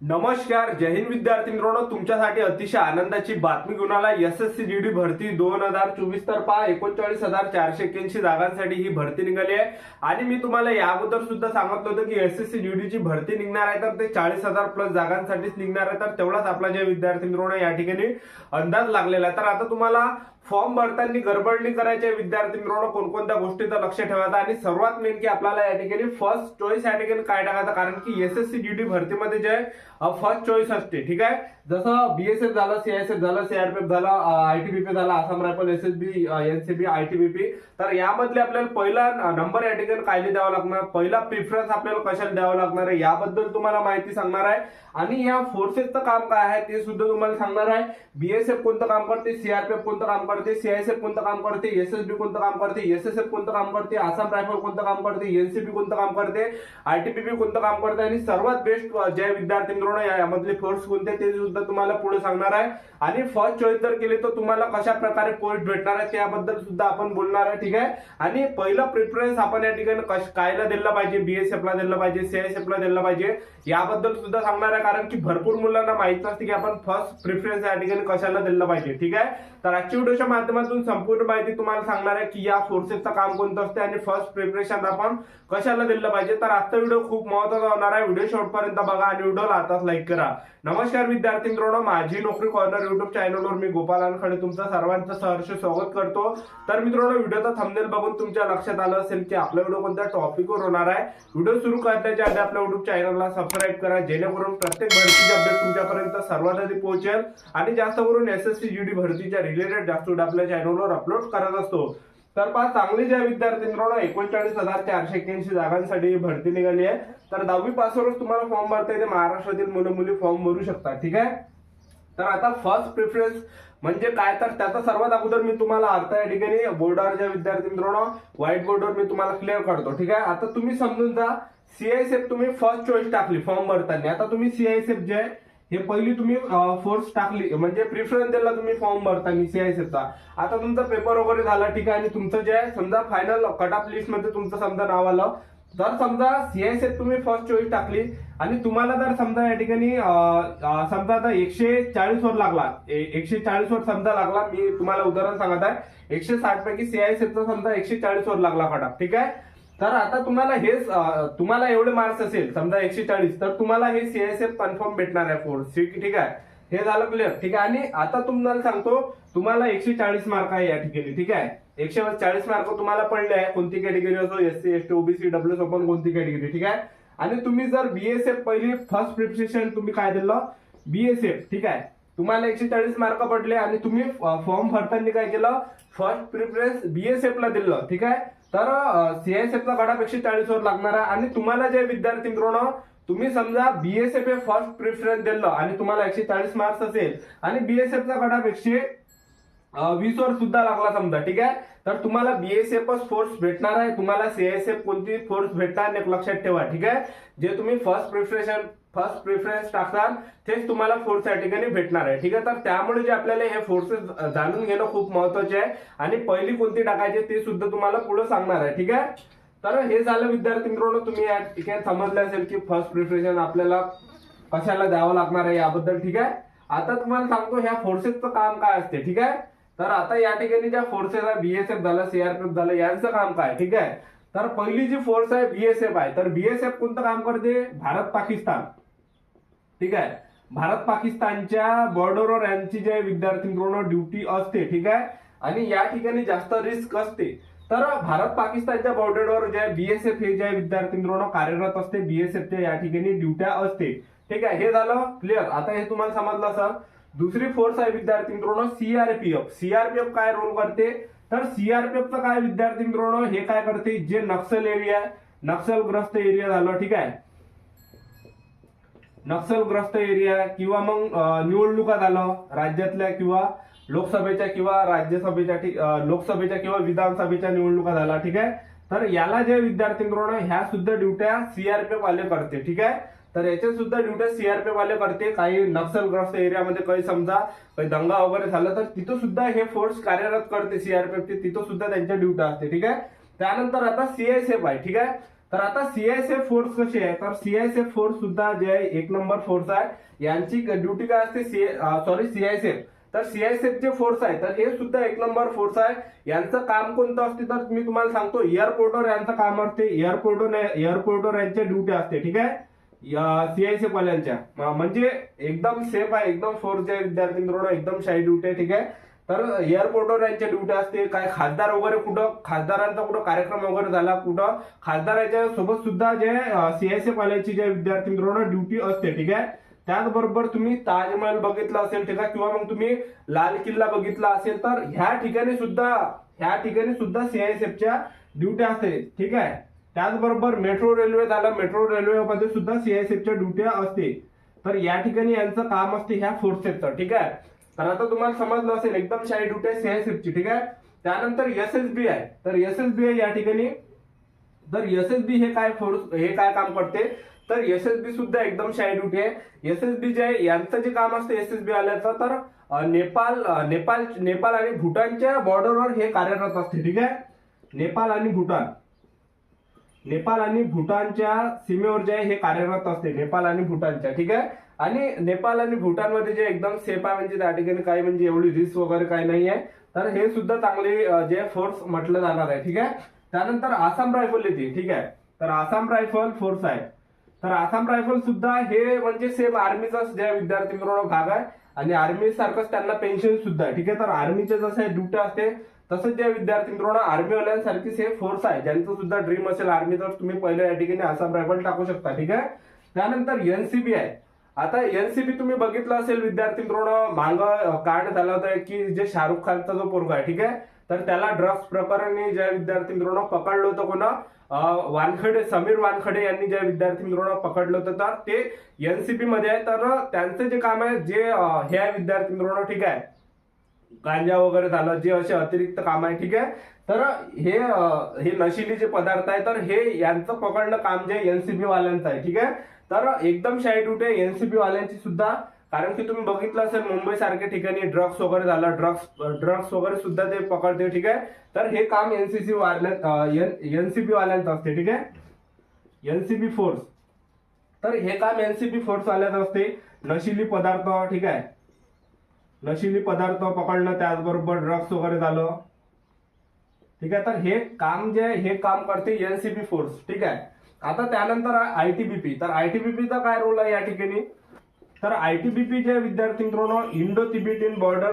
नमस्कार, जय हिंद विद्यार्थी मित्रांनो. तुमच्यासाठी अतिशय आनंदाची बातमी घेऊन आला. एसएससी जीडी भरती 2024 तर पहा 39,481 जागांसाठी ही भरती निघाली आहे. आणि मी तुम्हाला या अगोदर सुद्धा सांगितलं होतं की एसएससी जीडीची भरती निघणार आहे तर ते 40,000 प्लस जागांसाठीच निघणार आहे. तर तेवढाच आपला जे विद्यार्थी मित्रांनो या ठिकाणी अंदाज लागलेला आहे. तर आता तुम्हाला फॉर्म भरताना गडबड नाही करायचे विद्यार्थी मित्रांनो, कोणकोणत्या गोष्टीचं लक्ष ठेवायचं आणि सर्वात मेन की आपल्याला या ठिकाणी फर्स्ट चॉईस या ठिकाणी काय टाकायचं, कारण की एसएससी जीडी भरतीमध्ये जे फर्स्ट चॉईस असते. ठीक आहे, जसं बीएसएफ झालं, सीआयएसएफ झालं, सीआरपीएफ झालं, आयटीबीपी झालं, Assam rifle, SSB, NCB, ITBP. तर यामधले आपल्याला पहिला नंबर या ठिकाणी काय द्यावा लागणार, पहिला प्रिफरन्स आपल्याला कशाला द्यावा लागणार आहे याबद्दल तुम्हाला माहिती सांगणार आहे. आणि या फोर्सेसचं काम काय आहे ते सुद्धा तुम्हाला सांगणार आहे. बीएसएफ कोणतं काम करते, सीआरपीएफ कोणतं काम करते, सीआयएसएफ कोणतं काम करते, एसएसबी कोणतं काम करते, एसएसएफ कोणतं काम करते, आसाम रायफल कोणतं काम करते, एनसीबी कोणतं काम करते, आयटीबीपी कोणतं काम करते आणि सर्वात बेस्ट जे विद्यार्थी मित्रांनो यामधले फोर्स कोणते ते सुद्धा तुम्हाला पुढे सांगणार आहे. आणि फर्स्ट चॉईस जर केली तर तुम्हाला कशा प्रकारे पोस्ट भेटणार आहे त्याबद्दल सुद्धा आपण बोलणार आहे. ठीक आहे, आणि पहिला प्रिफरन्स आपण या ठिकाणी कायला दिला पाहिजे, बीएसएफ ला दिला पाहिजे, सीआयएसएफ ला दिला पाहिजे याबद्दल सुद्धा सांगणार आहे. कारण की भरपूर मुलांना माहित नसते की आपण फर्स्ट प्रिफरन्स या ठिकाणी कशाला दिला पाहिजे. ठीक आहे, तर आजच्या व्हिडिओच्या माध्यमातून संपूर्ण माहिती तुम्हाला सांगणार आहे की या फोर्सेसचं काम कोणतं असते आणि फर्स्ट प्रिपरेशन आपण कशाला दिलं पाहिजे. तर आजचा व्हिडिओ खूप महत्त्वाचा होणार आहे. व्हिडिओ शेवटपर्यंत बघा आणि व्हिडिओला आताच लाईक करा. नमस्कार विद्यार्थी मित्रांनो, माझी नोकरी कॉर्नर युट्यूब चॅनलवर मी गोपाल अनखडे तुमचं सर्वांचं सहर्ष स्वागत करतो. तर मित्रांनो, व्हिडिओचा थंबनेल बघून तुमच्या लक्षात आलं असेल की आपला व्हिडिओ कोणत्या टॉपिकवर होणार आहे. व्हिडिओ सुरू करण्याच्या आधी आपल्या युट्यूब चॅनलला सबस्क्राईब करा, जेणेकरून प्रत्येक भरतीची अपडेट तुमच्यापर्यंत सर्वात आधी पोहोचेल. आणि जास्त करून एसएससी जीडी भरतीच्या रिलेटेड जास्त आपल्या चॅनलवर अपलोड करत असतो. तर पहा, चांगली ज्या विद्यार्थी मित्रांनो 39,481 जागांसाठी भरती निघाली आहे. तर 10वी पासवरच तुम्हाला फॉर्म भरता येते. महाराष्ट्रातील मुलं मुली फॉर्म भरू शकतात. ठीक आहे, तर आता फर्स्ट प्रिफरन्स म्हणजे काय, तर त्याचा सर्वात अगोदर मी तुम्हाला अर्थ या ठिकाणी बोर्डावर ज्या विद्यार्थी मित्रांनो व्हाईट बोर्डवर मी तुम्हाला क्लिअर करतो. ठीक आहे, आता तुम्ही समजून जा, सीआयएसएफ तुम्ही फर्स्ट चॉईस टाकली फॉर्म भरताना. आता तुम्ही सीआयएसएफ जे आहे हे पहिली तुम्ही फोर्स टाकली म्हणजे प्रिफरन्स दिला तुम्ही फॉर्म भरताना सीआयएसएफचा. आता तुमचा पेपर वगैरे झाला. ठीक आहे, आणि तुमचं जे आहे समजा फायनल कट ऑफ लिस्ट मध्ये तुमचं समजा नाव आलं, तर समजा सीआयएसएफ तुम्ही फर्स्ट चॉईस टाकली आणि तुम्हाला जर समजा या ठिकाणी समजा आता 140 वर लागला, 140 वर समजा लागला, मी तुम्हाला उदाहरण सांगत आहे, 160 पैकी सीआयएसएफचा समजा 140 वर लागला कट ऑफ. ठीक आहे, तर आता तुम्हाला हेच तुम्हाला एवढे मार्क्स असेल समजा 140, तर तुम्हाला हे सीआयएसएफ कन्फर्म भेटणार आहे फोर्स. ठीक आहे, हे झालं क्लिअर. ठीक आहे, आणि आता तुम्हाला सांगतो, तुम्हाला 140 मार्क आहे या ठिकाणी. ठीक आहे, 140 मार्क तुम्हाला पडले आहे, कोणती कॅटेगरी असो, SC, ST, OBC, WS open, कोणती कॅटेगरी. ठीक आहे, आणि तुम्ही जर बीएसएफ पहिली फर्स्ट प्रिपरेशन तुम्ही काय दिलं, बीएसएफ. ठीक आहे, तुम्हाला 140 मार्क पडले आणि तुम्ही फॉर्म भरताना काय केलं, फर्स्ट प्रिफरन्स बीएसएफ ला दिलं. ठीक आहे, तर सीआयएसएफचा कट ऑफ 140 वर लागणार आहे. आणि तुम्हाला जे विद्यार्थी मित्रांनो तुम्ही समजा बीएसएफ हे फर्स्ट प्रिफरन्स दिलं आणि तुम्हाला 140 मार्क्स असेल आणि बीएसएफचा कट ऑफ 120 वर सुद्धा लागला समजा. ठीक आहे, तर तुम्हाला बीएसएफच फोर्स भेटणार आहे, तुम्हाला सीआयएसएफ कोणती फोर्स भेटणार नाही लक्षात ठेवा. ठीक आहे, जे तुम्ही फर्स्ट प्रिफरन्स टाकताल तेच तुम्हाला फोर्स या ठिकाणी भेटणार आहे. ठीक आहे, तर त्यामुळे जे आपल्याला हे फोर्सेस जाणून घेणं खूप महत्वाचे आहे आणि पहिली कोणती टाकायची ते सुद्धा तुम्हाला पुढे सांगणार आहे. ठीक आहे, तर हे झालं विद्यार्थी मित्रांनो, तुम्ही या ठिकाणी समजलं असेल की फर्स्ट प्रिफरेशन आपल्याला कशाला द्यावं लागणार आहे याबद्दल. ठीक आहे, आता तुम्हाला सांगतो ह्या फोर्सेसचं काम काय असते. ठीक आहे, तर आता या ठिकाणी ज्या फोर्सेस आहे, बीएसएफ झालं, सीआरपीएफ झालं, यांचं काम काय. ठीक आहे, तर पहिली जी फोर्स आहे बीएसएफ आहे. तर बीएसएफ कोणतं काम करते, भारत पाकिस्तान. ठीक आहे, भारत पाकिस्तानच्या बॉर्डरवर यांची जे विद्यार्थी मित्रांनो ड्युटी असते. ठीक आहे, आणि या ठिकाणी जास्त रिस्क असते. तर भारत पाकिस्तानच्या बॉर्डरवर जे बीएसएफ हे जे विद्यार्थी मित्रांनो कार्यरत असते, बीएसएफच्या या ठिकाणी ड्युट्या असते. ठीक आहे, हे झालं क्लिअर. आता हे तुम्हाला समजलं असेल. दुसरी फोर्स आहे विद्यार्थी मित्रांनो सीआरपीएफ. सीआरपीएफ काय रोल करते, तर सीआरपीएफचं काय विद्यार्थी मित्रांनो हे काय करते, जे नक्षल एरिया, नक्षलग्रस्त एरिया झालं. ठीक आहे, नक्षलग्रस्त एरिया किंवा मग निवडणुका झालं राज्यातल्या किंवा लोकसभेच्या किंवा राज्यसभेच्या, लोकसभेच्या किंवा विधानसभेच्या निवडणुका झाला. ठीक आहे, तर याला जे विद्यार्थी मित्रांनो ह्या सुद्धा ड्युट्या सीआरपीएफ वाले करते. ठीक आहे, तर याच्या सुद्धा ड्युट्या सीआरपीएफ वाले करते. काही नक्षलग्रस्त एरियामध्ये काही समजा काही दंगा वगैरे झाला तर तिथं सुद्धा हे फोर्स कार्यरत करते सीआरपीएफचे, तिथं सुद्धा त्यांच्या ड्युट्या असते. ठीक आहे, त्यानंतर आता सीआयएसएफ आहे. ठीक आहे, तर आता सीआयएसएफ फोर्स कशी आहे, तर सीआयएसएफ फोर्स सुद्धा जे आहे एक नंबर फोर्स आहे. यांची ड्युटी काय असते, सीआयएसएफ, तर सीआयएसएफ जे फोर्स आहे तर हे सुद्धा एक नंबर फोर्स आहे. यांचं काम कोणतं असते तर मी तुम्हाला सांगतो, एअरपोर्टवर यांचं काम असते. एअरपोर्टवर यांच्या ड्युटी असते. ठीक आहे, सीआयएसएफ वाल्यांच्या, म्हणजे एकदम सेफ आहे, एकदम फोर्स आहे विद्यार्थी मित्रांनो, एकदम शाही ड्युटी आहे. ठीक आहे, तर एअरपोर्टवर यांच्या ड्युटी असते. काय खासदार वगैरे कुठं, खासदारांचा कुठं कार्यक्रम वगैरे झाला कुठं, खासदाराच्या सोबत सुद्धा जे सीआयएसएफ वाल्याची जे विद्यार्थी मित्रांनो ड्युटी असते. ठीक आहे, त्याचबरोबर तुम्ही ताजमहल बघितला असेल, ठीक आहे, किंवा मग तुम्ही लाल किल्ला बघितला असेल, तर ह्या ठिकाणी सुद्धा सीआयएसएफच्या ड्युटी असते. ठीक आहे, त्याचबरोबर मेट्रो रेल्वे झालं, मेट्रो रेल्वेमध्ये सुद्धा सीआयएसएफच्या ड्युट्या असते. तर या ठिकाणी यांचं काम असते ह्या फोर्सेसचं. ठीक आहे, तर आता तुम्हाला समजलं असेल एकदम शाही ड्युटी आहे सीआयएसएफची. ठीक आहे, त्यानंतर एसएसबी आहे. तर एसएसबी आहे या ठिकाणी, तर एसएसबी हे काय काम करते, तर एसएसबी सुद्धा एकदम शाही ड्युटी आहे. एसएसबी जे आहे यांचं जे काम असतं एसएसबी वाल्याचं, तर नेपाळ आणि भूटानच्या बॉर्डरवर हे कार्यरत असते. ठीक आहे, नेपाळ आणि भूटानच्या सीमेवर जे आहे हे कार्यरत असते, नेपाळ आणि भूटानच्या. ठीक आहे, आणि नेपाळ आणि भूटानमध्ये जे एकदम सेफ आहे, म्हणजे त्या ठिकाणी काही म्हणजे एवढी रिस्क वगैरे काही नाही आहे. तर हे सुद्धा चांगली जे फोर्स म्हटलं जाणार आहे. ठीक आहे, त्यानंतर आसाम रायफल येते. ठीक आहे, तर आसाम रायफल फोर्स आहे. तर आसाम रायफल सुद्धा हे म्हणजे सेम आर्मीचा जे विद्यार्थी मित्रांनो भाग आहे, आणि आर्मी सारखंच त्यांना पेन्शन सुद्धा आहे. ठीक आहे, तर आर्मीचे जसं ड्युटी असते तसंच ज्या विद्यार्थी मित्रांनो आर्मीवाल्यांसारखीच हे फोर्स आहे. ज्यांचं सुद्धा ड्रीम असेल आर्मी, तर तुम्ही पहिले या ठिकाणी आसाम रायफल टाकू शकता. ठीक आहे, त्यानंतर एनसीबी आहे. आता एनसीबी तुम्ही बघितलं असेल विद्यार्थी मित्रांनो, मांग कांड झालं होतं की जे शाहरुख खानचा जो पोरगा आहे, ठीक आहे, तर त्याला ड्रग्ज प्रकरणी ज्या विद्यार्थी मित्रांनो पकडलं होतं, कोणा समीर वानखडे यांनी ज्या विद्यार्थी मित्रांनो पकडलं होतं, तर ते एनसीबी मध्ये आहे. तर त्यांचं जे काम आहे, जे हे आहे विद्यार्थी मित्रांनो, ठीक आहे, गांजा वगैरे झालं, जे असे अतिरिक्त काम आहे. ठीक आहे, तर हे नशिली जे पदार्थ आहे, तर हे यांचं पकडणं काम जे एनसीबी वाल्यांचं आहे. ठीक आहे, तर एकदम शाही ड्युटी आहे एनसीबी वाल्यांची सुद्धा, कारण की तुम्ही बघितलं असेल मुंबई सारख्या ठिकाणी ड्रग्स वगैरे झालं, ड्रग्स वगैरे सुद्धा ते पकडते. ठीक आहे, तर हे काम एनसीबी वाल्यांचं असते. ठीक आहे, एनसीबी फोर्स, तर हे काम एनसीबी फोर्स वाल्यांचं असते. नशिली पदार्थ, ठीक आहे, नशिली पदार्थ पकडणं, त्याचबरोबर ड्रग्स वगैरे झालं. ठीक आहे, तर हे काम जे आहे हे काम करते एनसीबी फोर्स. ठीक आहे, आता त्यानंतर आयटीबीपी. तर आयटीबीपीचा काय रोल आहे या ठिकाणी, तर आयटीबीपी जे विद्यार्थी मित्रांनो Indo Tibetan border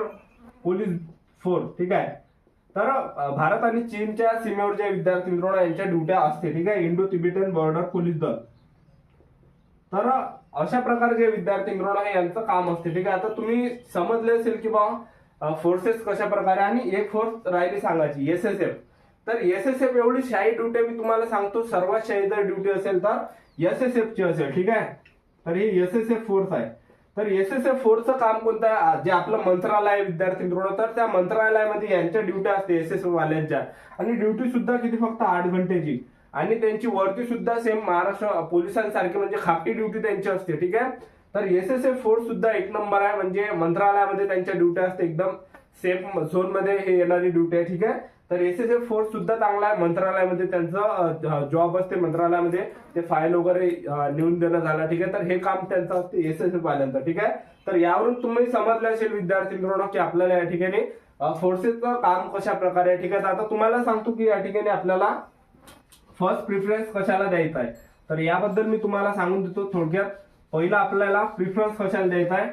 police force. ठीक आहे, तर भारत आणि चीनच्या सीमेवर जे विद्यार्थी मित्रांनो यांच्या ड्युट्या असते. ठीक आहे, इंडो तिबेटियन बॉर्डर पोलीस दल. तर अशा प्रकारे जे विद्यार्थी मित्रांनो हे यांचं काम असते. ठीक आहे, आता तुम्ही समजले असेल की बा फोर्सेस कशा प्रकारे, आणि एक फोर्स राहिली सांगायची एसएसएफ. तर एसएसएफ एवढी शाही ड्युटी मी तुम्हाला सांगतो, सर्वात शाही जर ड्युटी असेल तर एसएसएफ ची असेल. ठीक आहे, तर ही एसएसएफ फोर्स आहे. तर एसएसएफ फोर्सचं काम कोणतं आहे, जे आपलं मंत्रालय आहे विद्यार्थी मित्रांनो, तर त्या मंत्रालयामध्ये यांच्या ड्युटी असते एसएसएफ वाल्यांच्या, आणि ड्युटी सुद्धा किती, फक्त 8 घंटेची, आणि त्यांची वरती सुद्धा सेम महाराष्ट्र पोलिसांसारखी म्हणजे खापटी ड्युटी त्यांची असते. ठीक आहे, तर एसएसएफ फोर्स सुद्धा एक नंबर आहे, म्हणजे मंत्रालयामध्ये त्यांच्या ड्युटी असते, एकदम सेफ झोन मध्ये हे येणारी ड्युटी आहे. ठीक आहे, तर एसएसएफ फोर्स सुद्धा चांगला आहे. मंत्रालयामध्ये त्यांचं जॉब असते, मंत्रालयामध्ये ते फाईल वगैरे नेऊन देणं झालं. ठीक आहे, तर हे काम त्यांचं असते एसएसएफ वाल्यांचं. ठीक आहे, तर यावरून तुम्ही समजले असेल विद्यार्थी मित्रांनो की आपल्याला या ठिकाणी फोर्सेसचं काम कशा प्रकारे आहे. ठीक आहे, तर आता तुम्हाला सांगतो की या ठिकाणी आपल्याला फर्स्ट प्रिफरन्स कशाला द्यायचा आहे, तर याबद्दल मी तुम्हाला सांगून देतो थोडक्यात. पहिला आपल्याला प्रिफरन्स कशाला द्यायचा आहे,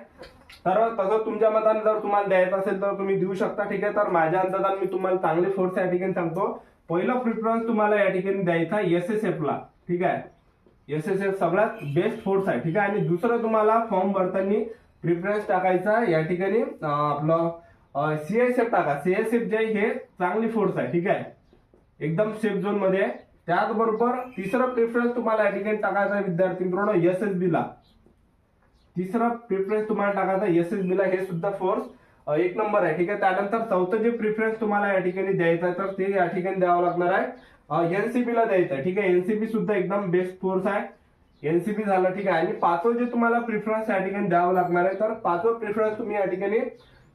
तर तसं तुमच्या मताने जर तुम्हाला द्यायचं असेल तर तुम्ही देऊ शकता. ठीक आहे, तर माझ्या अंदाजाने मी तुम्हाला चांगली फोर्स या ठिकाणी सांगतो. पहिला प्रिफरन्स तुम्हाला या ठिकाणी द्यायचा एसएसएफ ला. ठीक आहे, एसएसएफ सगळ्यात बेस्ट फोर्स आहे. ठीक आहे, आणि दुसरं तुम्हाला फॉर्म भरताना प्रिफरन्स टाकायचा या ठिकाणी आपलं सीआयएसएफ टाका. सीआयएसएफ जे हे चांगली फोर्स आहे. ठीक आहे, एकदम सेफ झोन मध्ये आहे. त्याचबरोबर तिसरा प्रिफरन्स तुम्हाला या ठिकाणी टाकायचा विद्यार्थी मित्रांनो एसएसबी ला. तिसरा प्रिफरन्स तुम्हाला टाकायचा एसएसबी ला, हे सुद्धा फोर्स एक नंबर आहे. ठीक आहे, त्यानंतर चौथं जे प्रिफरन्स तुम्हाला या ठिकाणी द्यायचं आहे तर ते या ठिकाणी द्यावं लागणार आहे एनसीबी ला द्यायचं आहे. ठीक आहे, एनसीबी सुद्धा एकदम बेस्ट फोर्स आहे. एनसीबी झालं. ठीक आहे, आणि पाचवं जे तुम्हाला प्रिफरन्स या ठिकाणी द्यावं लागणार आहे, तर पाचवं प्रिफरन्स तुम्ही या ठिकाणी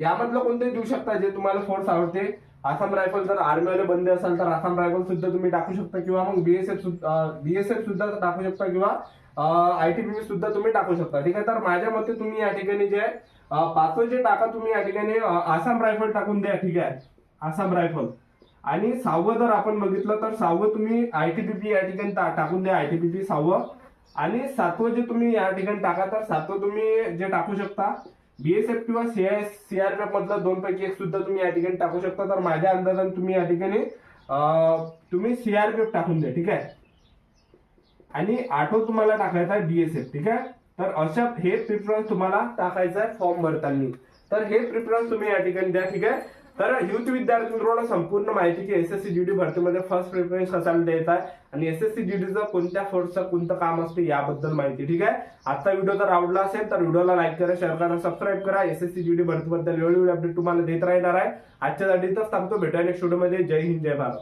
यामधलं कोणते देऊ शकता जे तुम्हाला फोर्स आवडते. आसाम रायफल जर आर्मीवाले बंदे असाल तर आसाम रायफल सुद्धा तुम्ही टाकू शकता, किंवा मग बीएसएफ सुद्धा टाकू शकता, किंवा आयटीबीपी सुद्धा तुम्ही टाकू शकता. ठीक आहे. तर माझ्या मते तुम्ही या ठिकाणी जे आहे पाचवं जे टाका तुम्ही या ठिकाणी आसाम रायफल टाकून द्या. ठीक आहे. आसाम रायफल. आणि 6वं जर आपण बघितलं तर 6वं तुम्ही आयटीबीपी या ठिकाणी टाकून द्या. आयटीबीपी 6वं. आणि 7वं जे तुम्ही या ठिकाणी टाका तर 7वं तुम्ही जे टाकू शकता बीएसएफ किंवा सीआरपीएफ मधलं 2 पैकी 1 सुद्धा तुम्ही या ठिकाणी टाकू शकता. तर माझ्या अंदाजाने तुम्ही या ठिकाणी तुम्ही सीआरपीएफ टाकून द्या. ठीक आहे. आणि 8वं तुम्हाला टाकायचा आहे बीएसएफ. ठीक आहे. तर अशा हे प्रिफरन्स तुम्हाला टाकायचं आहे फॉर्म भरताना. तर हे प्रिफरन्स तुम्ही या ठिकाणी द्या. ठीक आहे. तर युथ विद्यार्थी मित्रांनो संपूर्ण माहिती की एसएससी जीडी भरतीमध्ये फर्स्ट प्रिफरन्स कसा द्यायचा आहे आणि एसएससी जीडीचं कोणत्या फोर्सचं कोणतं काम असते याबद्दल माहिती. ठीक आहे. आजचा व्हिडिओ जर आवडला असेल तर व्हिडिओला लाईक करा, शेअर करा, सबस्क्राईब करा. एसएससी जीडी भरतीबद्दल वेळोवेळी अपडेट तुम्हाला देत राहणार आहे. आजच्यासाठी तर थांबतो. भेटूया नेक्स्ट व्हिडिओमध्ये. जय हिंद, जय भारत.